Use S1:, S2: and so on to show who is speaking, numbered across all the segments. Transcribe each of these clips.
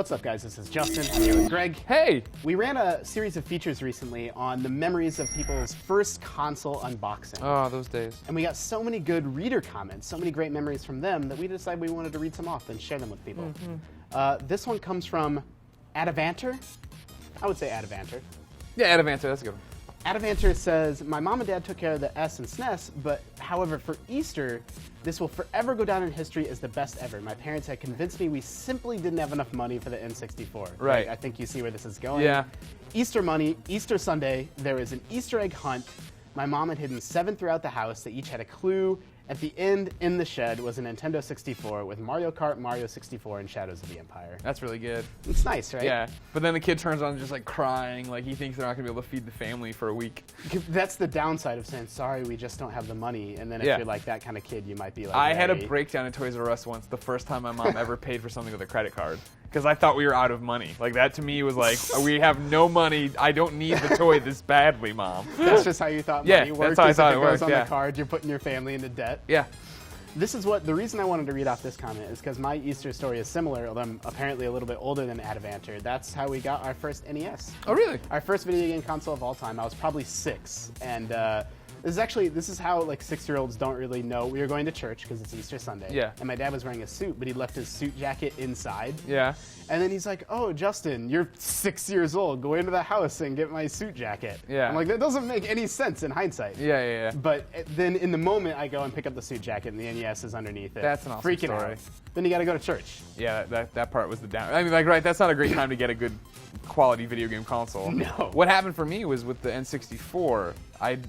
S1: What's up, guys? This is Justin. I'm here with Greg.
S2: Hey!
S1: We ran a series of features recently on the memories of people's first console unboxing.
S2: Oh, those days.
S1: And we got so many good reader comments, so many great memories from them that we decided we wanted to read some off and share them with people. This one comes from Adavanter. I would say Adavanter.
S2: Yeah, Adavanter, that's a good one.
S1: Adavanter says, my mom and dad took care of the S and SNES, but however, for Easter, this will forever go down in history as the best ever. My parents had convinced me we simply didn't have enough money for the N64.
S2: Right.
S1: I think you see where this is going.
S2: Yeah.
S1: Easter money, Easter Sunday, there was an Easter egg hunt. My mom had hidden 7 throughout the house. They each had a clue. At the end, in the shed, was a Nintendo 64 with Mario Kart, Mario 64, and Shadows of the Empire.
S2: That's really good.
S1: It's nice, right?
S2: Yeah, but then the kid turns on just like crying, like he thinks they're not gonna be able to feed the family for a week.
S1: That's the downside of saying, sorry, we just don't have the money. And then if you're like that kind of kid, you might be like,
S2: I had a
S1: hey.
S2: breakdown at Toys R Us once, the first time my mom ever paid for something with a credit card. Because I thought we were out of money. Like that to me was like, we have no money, I don't need the toy this badly, Mom.
S1: That's just how you thought money worked.
S2: That's how I thought
S1: if
S2: it
S1: goes
S2: worked,
S1: on the card, you're putting your family into debt.
S2: Yeah.
S1: This is what, the reason I wanted to read off this comment is because my Easter story is similar, although I'm apparently a little bit older than Adavanter. That's how we got our first NES.
S2: Oh, really?
S1: Our first video game console of all time. I was probably 6, and this is how like 6-year-olds don't really know. We were going to church because it's Easter Sunday.
S2: Yeah.
S1: And my dad was wearing a suit, but he left his suit jacket inside.
S2: Yeah.
S1: And then he's like, oh, Justin, you're 6 years old. Go into the house and get my suit jacket.
S2: Yeah.
S1: I'm like, that doesn't make any sense in hindsight.
S2: Yeah.
S1: But then in the moment, I go and pick up the suit jacket, and the NES is underneath it.
S2: That's an awesome
S1: Freaking
S2: story.
S1: out. Then you got to go to church.
S2: Yeah, that part was the down. I mean, like, right, that's not a great time to get a good quality video game console.
S1: No.
S2: What happened for me was with the N64,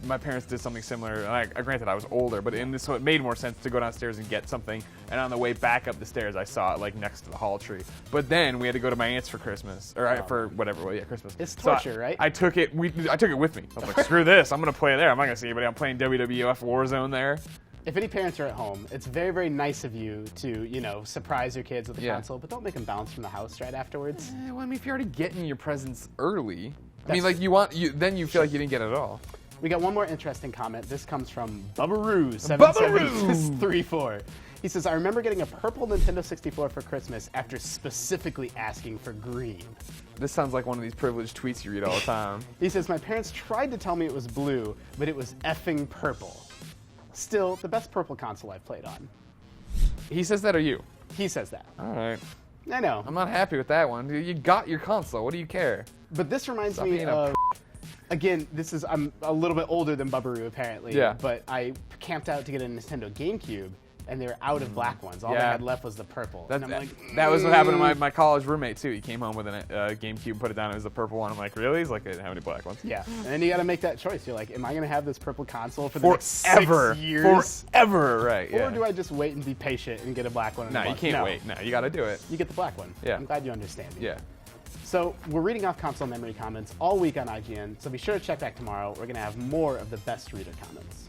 S2: my parents did something similar, and granted I was older, but so it made more sense to go downstairs and get something, and on the way back up the stairs I saw it like next to the hall tree. But then we had to go to my aunt's for Christmas, or for whatever, well, yeah, Christmas.
S1: It's torture,
S2: so
S1: right?
S2: I took it with me. I was like, screw this, I'm gonna play there. I'm not gonna see anybody. I'm playing WWF Warzone there.
S1: If any parents are at home, it's very, very nice of you to, you know, surprise your kids with a console, but don't make them bounce from the house right afterwards.
S2: Well, I mean, if you're already getting your presents early, I mean,
S1: That's-
S2: like then you feel like you didn't get it at all.
S1: We got one more interesting comment. This comes from Bubbaroo7734. He says, I remember getting a purple Nintendo 64 for Christmas after specifically asking for green.
S2: This sounds like one of these privileged tweets you read all the time.
S1: He says, my parents tried to tell me it was blue, but it was effing purple. Still, the best purple console I've played on.
S2: He says that or you?
S1: He says that.
S2: All right.
S1: I know.
S2: I'm not happy with that one. You got your console. What do you care?
S1: But this reminds
S2: Stop
S1: me
S2: being a
S1: of, again, I'm a little bit older than Bubbaroo apparently,
S2: Yeah.
S1: but I camped out to get a Nintendo GameCube, and they were out of black ones. All they had left was the purple. And I'm like,
S2: That was what happened to my college roommate, too. He came home with a GameCube, put it down, it was the purple one. I'm like, really? He's like, I didn't have any black ones.
S1: yeah. And then you got to make that choice. You're like, am I going to have this purple console for the next 6 years?
S2: Forever, right, yeah.
S1: Or do I just wait and be patient and get a black one?
S2: No, you can't wait. No, you got to do it.
S1: You get the black one.
S2: Yeah.
S1: I'm glad you understand me.
S2: Yeah.
S1: So we're reading off console memory comments all week on IGN, so be sure to check back tomorrow. We're going to have more of the best reader comments.